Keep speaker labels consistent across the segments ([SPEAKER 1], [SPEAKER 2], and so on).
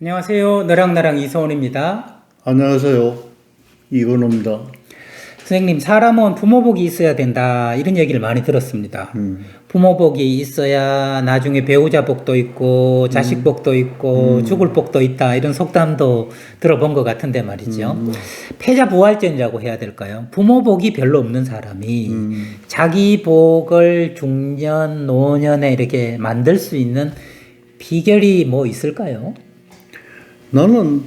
[SPEAKER 1] 안녕하세요. 너랑나랑 이서원입니다.
[SPEAKER 2] 안녕하세요. 이건호입니다.
[SPEAKER 1] 선생님, 사람은 부모복이 있어야 된다. 이런 얘기를 많이 들었습니다. 부모복이 있어야 나중에 배우자 복도 있고, 자식 복도 있고, 죽을 복도 있다. 이런 속담도 들어본 것 같은데 말이죠. 패자부활전이라고 해야 될까요? 부모복이 별로 없는 사람이 자기 복을 중년, 노년에 이렇게 만들 수 있는 비결이 뭐 있을까요?
[SPEAKER 2] 나는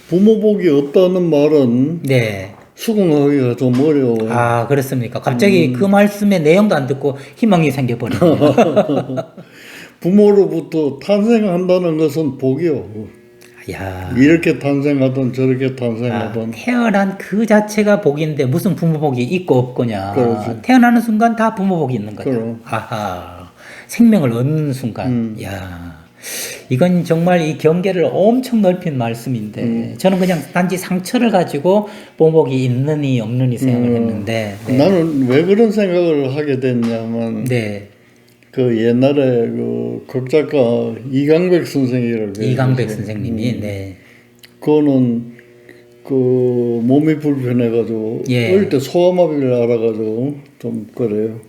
[SPEAKER 2] 부모복이 없다는 말은
[SPEAKER 1] 네.
[SPEAKER 2] 수긍하기가 좀 어려워요.
[SPEAKER 1] 아, 그렇습니까? 갑자기 그 말씀의 내용도 안 듣고 희망이 생겨버리네요.
[SPEAKER 2] 부모로부터 탄생한다는 것은 복이요.
[SPEAKER 1] 야,
[SPEAKER 2] 이렇게 탄생하든 저렇게 탄생하든.
[SPEAKER 1] 태어난 그 자체가 복인데 무슨 부모복이 있고 없거냐.
[SPEAKER 2] 그렇지.
[SPEAKER 1] 태어나는 순간 다 부모복이 있는 거죠.
[SPEAKER 2] 그럼.
[SPEAKER 1] 아하, 생명을 얻는 순간. 야, 이건 정말 이 경계를 엄청 넓힌 말씀인데 저는 그냥 단지 상처를 가지고 부모복이 있느니 없느니 생각을 했는데. 네.
[SPEAKER 2] 나는 왜 그런 생각을 하게 됐냐면
[SPEAKER 1] 네.
[SPEAKER 2] 그 옛날에 그 극작가 이강백 선생이라고
[SPEAKER 1] 이강백
[SPEAKER 2] 계세요.
[SPEAKER 1] 선생님이 네.
[SPEAKER 2] 그거는 그 몸이 불편해가지고
[SPEAKER 1] 예.
[SPEAKER 2] 어릴 때 소아마비를 알아가지고 좀 그래요.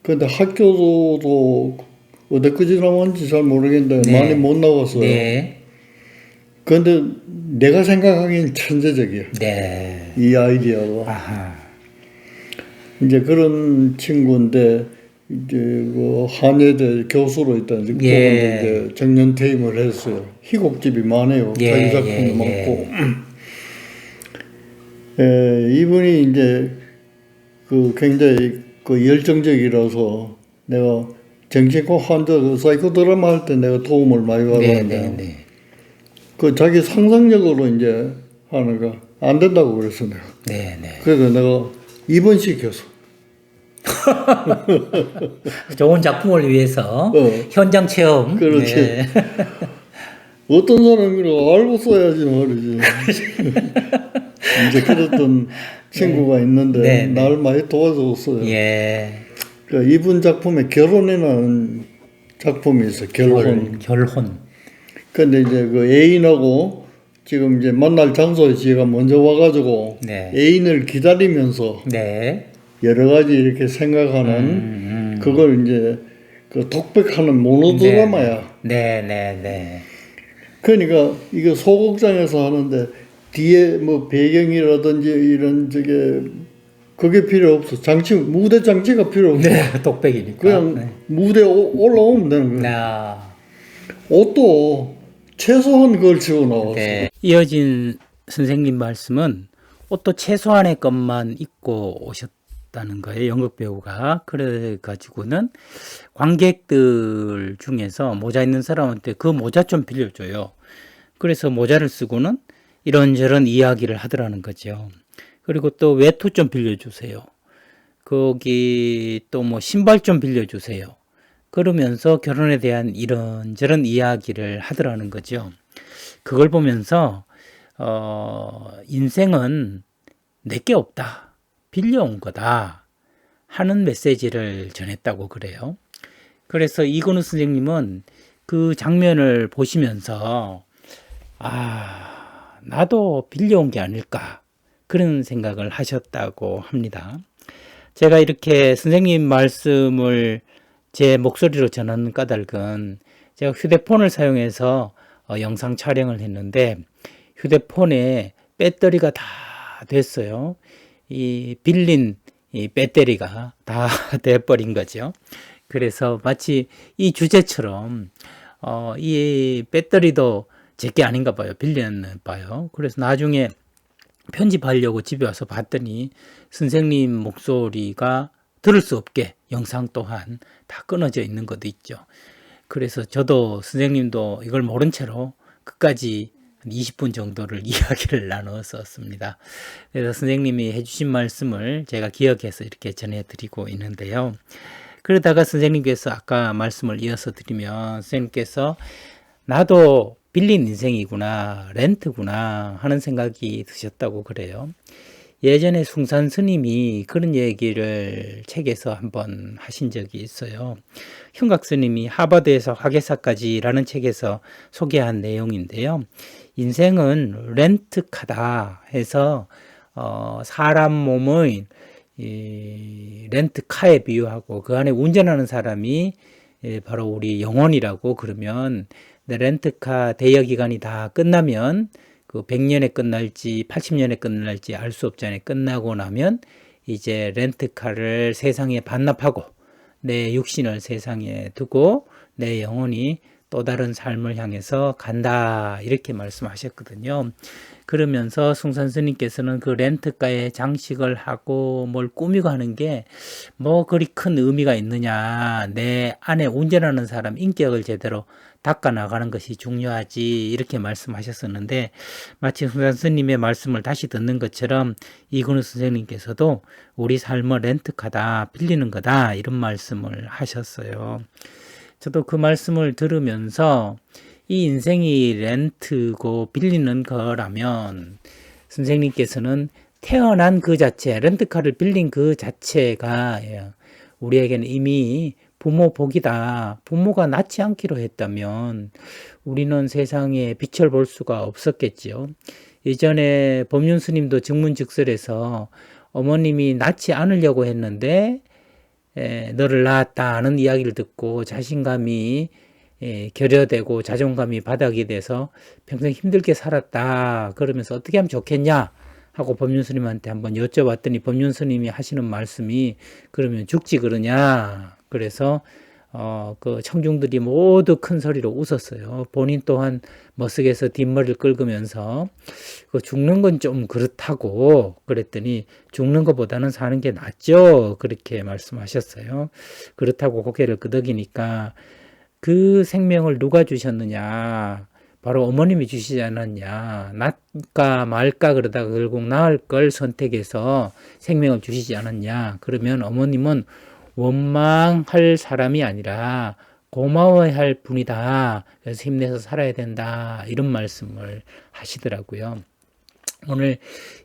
[SPEAKER 2] 근데 학교도 어디까지 나왔는지 잘 모르겠는데
[SPEAKER 1] 네.
[SPEAKER 2] 많이 못 나왔어요.
[SPEAKER 1] 네.
[SPEAKER 2] 근데 내가 생각하기엔 천재적이야.
[SPEAKER 1] 네.
[SPEAKER 2] 이 아이디어가.
[SPEAKER 1] 아하.
[SPEAKER 2] 이제 그런 친구인데 이제 그 한예대 교수로 있다. 이제
[SPEAKER 1] 예.
[SPEAKER 2] 이제 정년 퇴임을 했어요. 희곡집이 많아요.
[SPEAKER 1] 예,
[SPEAKER 2] 자기 작품도
[SPEAKER 1] 예,
[SPEAKER 2] 많고. 이분이 이제 그 굉장히 그 열정적이라서 내가 정신과 환자 그 사이코 드라마 할 때 내가 도움을 많이
[SPEAKER 1] 네,
[SPEAKER 2] 받았는데
[SPEAKER 1] 네, 네.
[SPEAKER 2] 그 자기 상상력으로 이제 하는 거 안 된다고 그랬어 내가.
[SPEAKER 1] 네, 네.
[SPEAKER 2] 그래서 내가 입원시켰어.
[SPEAKER 1] 좋은 작품을 위해서 현장 체험.
[SPEAKER 2] 그렇지.
[SPEAKER 1] 네.
[SPEAKER 2] 어떤 사람이 알고 써야지 말이지. 이제 그랬던 친구가 있는데
[SPEAKER 1] 네, 네.
[SPEAKER 2] 날 많이 도와줬어요.
[SPEAKER 1] 예.
[SPEAKER 2] 그 이분 작품에 결혼이라는 작품이 있어요. 결혼.
[SPEAKER 1] 결혼.
[SPEAKER 2] 근데 이제 그 애인하고 지금 이제 만날 장소에 지가 먼저 와가지고
[SPEAKER 1] 네.
[SPEAKER 2] 애인을 기다리면서
[SPEAKER 1] 네.
[SPEAKER 2] 여러 가지 이렇게 생각하는 그걸 이제 그 독백하는 모노드라마야.
[SPEAKER 1] 네, 네, 네.
[SPEAKER 2] 그러니까 이거 소극장에서 하는데 뒤에 뭐 배경이라든지 이런 저게 그게 필요 없어. 무대 장치가 필요 없어.
[SPEAKER 1] 네, 독백이니까.
[SPEAKER 2] 그냥
[SPEAKER 1] 네.
[SPEAKER 2] 무대에 올라오면 되는 거야.
[SPEAKER 1] 아,
[SPEAKER 2] 옷도 최소한 걸치고 나왔어.
[SPEAKER 1] 네. 이어진 선생님 말씀은 옷도 최소한의 것만 입고 오셨다는 거예요. 연극 배우가. 그래 가지고는 관객들 중에서 모자 있는 사람한테 그 모자 좀 빌려줘요. 그래서 모자를 쓰고는 이런저런 이야기를 하더라는 거죠. 그리고 또 외투 좀 빌려주세요. 거기 또 뭐 신발 좀 빌려주세요. 그러면서 결혼에 대한 이런저런 이야기를 하더라는 거죠. 그걸 보면서 인생은 내게 없다. 빌려온 거다. 하는 메시지를 전했다고 그래요. 그래서 이건우 선생님은 그 장면을 보시면서 나도 빌려온 게 아닐까 그런 생각을 하셨다고 합니다. 제가 이렇게 선생님 말씀을 제 목소리로 전하는 까닭은 제가 휴대폰을 사용해서 영상 촬영을 했는데 휴대폰에 배터리가 다 됐어요. 이 빌린 이 배터리가 다 돼버린 거죠. 그래서 마치 이 주제처럼 이 배터리도 제게 아닌가 봐요. 빌렸나 봐요. 그래서 나중에 편집하려고 집에 와서 봤더니 선생님 목소리가 들을 수 없게 영상 또한 다 끊어져 있는 것도 있죠. 그래서 저도 선생님도 이걸 모른 채로 끝까지 한 20분 정도를 이야기를 나눴었습니다. 그래서 선생님이 해주신 말씀을 제가 기억해서 이렇게 전해드리고 있는데요. 그러다가 선생님께서 아까 말씀을 이어서 드리면 선생님께서 나도 빌린 인생이구나, 렌트구나 하는 생각이 드셨다고 그래요. 예전에 숭산 스님이 그런 얘기를 책에서 한번 하신 적이 있어요. 흉각 스님이 하버드에서 화개사까지라는 책에서 소개한 내용인데요. 인생은 렌트카다 해서 사람 몸의 이 렌트카에 비유하고 그 안에 운전하는 사람이 바로 우리 영혼이라고. 그러면 내 렌트카 대여 기간이 다 끝나면 그 100년에 끝날지 80년에 끝날지 알 수 없잖아요. 끝나고 나면 이제 렌트카를 세상에 반납하고 내 육신을 세상에 두고 내 영혼이 또 다른 삶을 향해서 간다, 이렇게 말씀하셨거든요. 그러면서 숭산 스님께서는 그 렌트카에 장식을 하고 뭘 꾸미고 하는 게 뭐 그리 큰 의미가 있느냐, 내 안에 운전하는 사람 인격을 제대로 닦아 나가는 것이 중요하지, 이렇게 말씀하셨었는데, 마치 숭산 스님의 말씀을 다시 듣는 것처럼 이근우 선생님께서도 우리 삶을 렌트카다, 빌리는 거다, 이런 말씀을 하셨어요. 저도 그 말씀을 들으면서 이 인생이 렌트고 빌리는 거라면 선생님께서는 태어난 그 자체, 렌트카를 빌린 그 자체가 우리에게는 이미 부모 복이다. 부모가 낳지 않기로 했다면 우리는 세상에 빛을 볼 수가 없었겠지요. 예전에 법륜 스님도 증문즉설에서 어머님이 낳지 않으려고 했는데 너를 낳았다는 이야기를 듣고 자신감이 결여되고 자존감이 바닥이 돼서 평생 힘들게 살았다. 그러면서 어떻게 하면 좋겠냐 하고 법륜 스님한테 한번 여쭤봤더니 법륜 스님이 하시는 말씀이 그러면 죽지 그러냐. 그래서 그 청중들이 모두 큰 소리로 웃었어요. 본인 또한 머쓱해서 뒷머리를 긁으면서 그 죽는 건 좀 그렇다고 그랬더니 죽는 것보다는 사는 게 낫죠. 그렇게 말씀하셨어요. 그렇다고 고개를 끄덕이니까 그 생명을 누가 주셨느냐? 바로 어머님이 주시지 않았냐? 낫까 말까 그러다가 결국 나을 걸 선택해서 생명을 주시지 않았냐? 그러면 어머님은 원망할 사람이 아니라 고마워야 할 분이다. 그래서 힘내서 살아야 된다. 이런 말씀을 하시더라고요. 오늘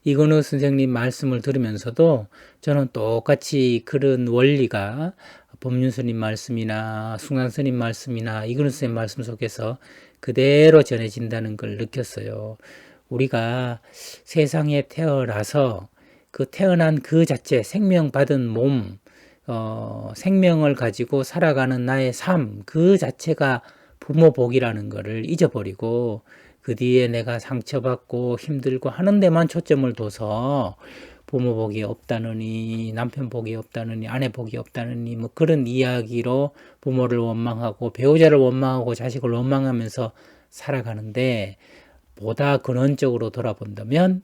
[SPEAKER 1] 이근우 선생님 말씀을 들으면서도 저는 똑같이 그런 원리가 법륜 스님 말씀이나 숭산 스님 말씀이나 이근우 선생님 말씀 속에서 그대로 전해진다는 걸 느꼈어요. 우리가 세상에 태어나서 그 태어난 그 자체, 생명 받은 몸, 생명을 가지고 살아가는 나의 삶, 그 자체가 부모 복이라는 것을 잊어버리고 그 뒤에 내가 상처받고 힘들고 하는 데만 초점을 둬서 부모 복이 없다느니, 남편 복이 없다느니, 아내 복이 없다느니, 뭐 그런 이야기로 부모를 원망하고 배우자를 원망하고 자식을 원망하면서 살아가는데, 보다 근원적으로 돌아본다면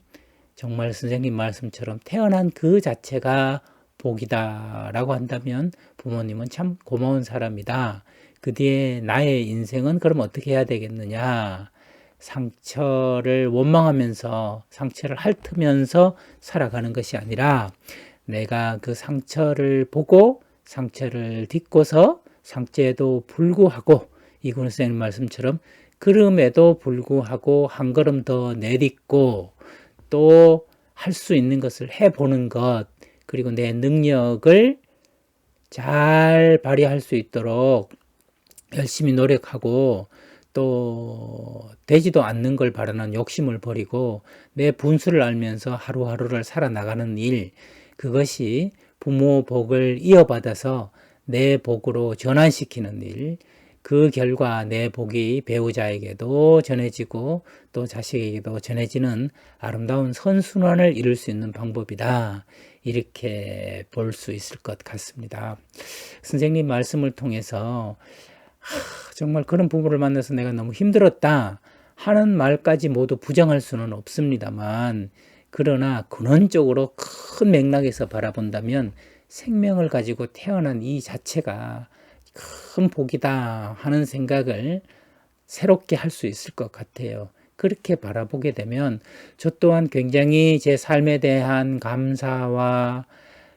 [SPEAKER 1] 정말 선생님 말씀처럼 태어난 그 자체가 복이다라고 한다면 부모님은 참 고마운 사람이다. 그 뒤에 나의 인생은 그럼 어떻게 해야 되겠느냐. 상처를 원망하면서 상처를 핥으면서 살아가는 것이 아니라 내가 그 상처를 보고 상처를 딛고서 상처에도 불구하고 이근우 선생님 말씀처럼 그럼에도 불구하고 한 걸음 더 내딛고 또 할 수 있는 것을 해보는 것, 그리고 내 능력을 잘 발휘할 수 있도록 열심히 노력하고 또 되지도 않는 걸 바라는 욕심을 버리고 내 분수를 알면서 하루하루를 살아나가는 일, 그것이 부모 복을 이어받아서 내 복으로 전환시키는 일, 그 결과 내 복이 배우자에게도 전해지고 또 자식에게도 전해지는 아름다운 선순환을 이룰 수 있는 방법이다. 이렇게 볼 수 있을 것 같습니다. 선생님 말씀을 통해서 정말 그런 부부를 만나서 내가 너무 힘들었다 하는 말까지 모두 부정할 수는 없습니다만, 그러나 근원적으로 큰 맥락에서 바라본다면 생명을 가지고 태어난 이 자체가 큰 복이다 하는 생각을 새롭게 할 수 있을 것 같아요. 그렇게 바라보게 되면 저 또한 굉장히 제 삶에 대한 감사와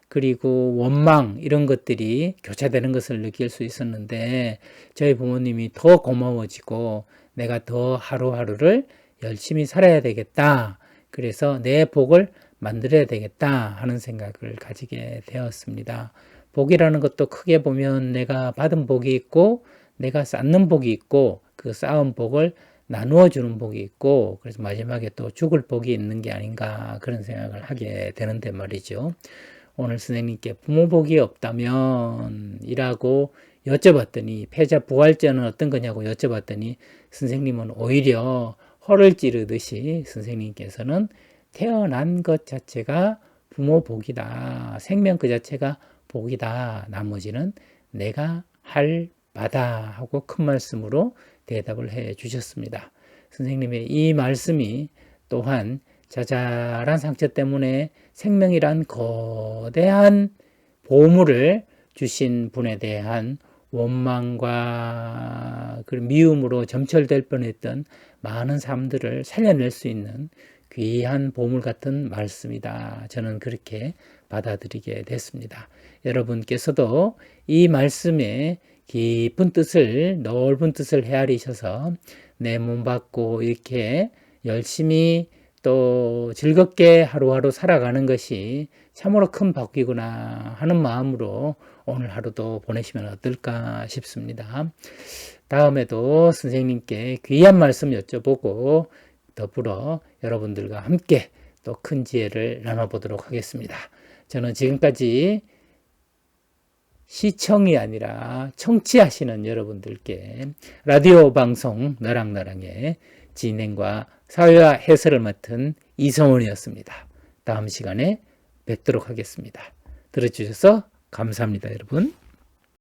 [SPEAKER 1] 그리고 원망, 이런 것들이 교차되는 것을 느낄 수 있었는데 저희 부모님이 더 고마워지고 내가 더 하루하루를 열심히 살아야 되겠다. 그래서 내 복을 만들어야 되겠다 하는 생각을 가지게 되었습니다. 복이라는 것도 크게 보면 내가 받은 복이 있고 내가 쌓는 복이 있고 그 쌓은 복을 나누어 주는 복이 있고 그래서 마지막에 또 죽을 복이 있는 게 아닌가 그런 생각을 하게 되는데 말이죠. 오늘 선생님께 부모 복이 없다면 이라고 여쭤봤더니 패자 부활전은 어떤 거냐고 여쭤봤더니 선생님은 오히려 허를 찌르듯이 선생님께서는 태어난 것 자체가 부모 복이다. 생명 그 자체가 복이다. 나머지는 내가 할 바다 하고 큰 말씀으로 대답을 해 주셨습니다. 선생님의 이 말씀이 또한 자잘한 상처 때문에 생명이란 거대한 보물을 주신 분에 대한 원망과 그 미움으로 점철될 뻔했던 많은 삶들을 살려낼 수 있는 귀한 보물 같은 말씀이다. 저는 그렇게 받아들이게 됐습니다. 여러분께서도 이 말씀에 깊은 뜻을, 넓은 뜻을 헤아리셔서 내 몸 받고 이렇게 열심히 또 즐겁게 하루하루 살아가는 것이 참으로 큰 복이구나 하는 마음으로 오늘 하루도 보내시면 어떨까 싶습니다. 다음에도 선생님께 귀한 말씀 여쭤보고 더불어 여러분들과 함께 또 큰 지혜를 나눠보도록 하겠습니다. 저는 지금까지 시청이 아니라 청취하시는 여러분들께 라디오 방송 너랑나랑의 진행과 사회화 해설을 맡은 이성원이었습니다. 다음 시간에 뵙도록 하겠습니다. 들어주셔서 감사합니다, 여러분.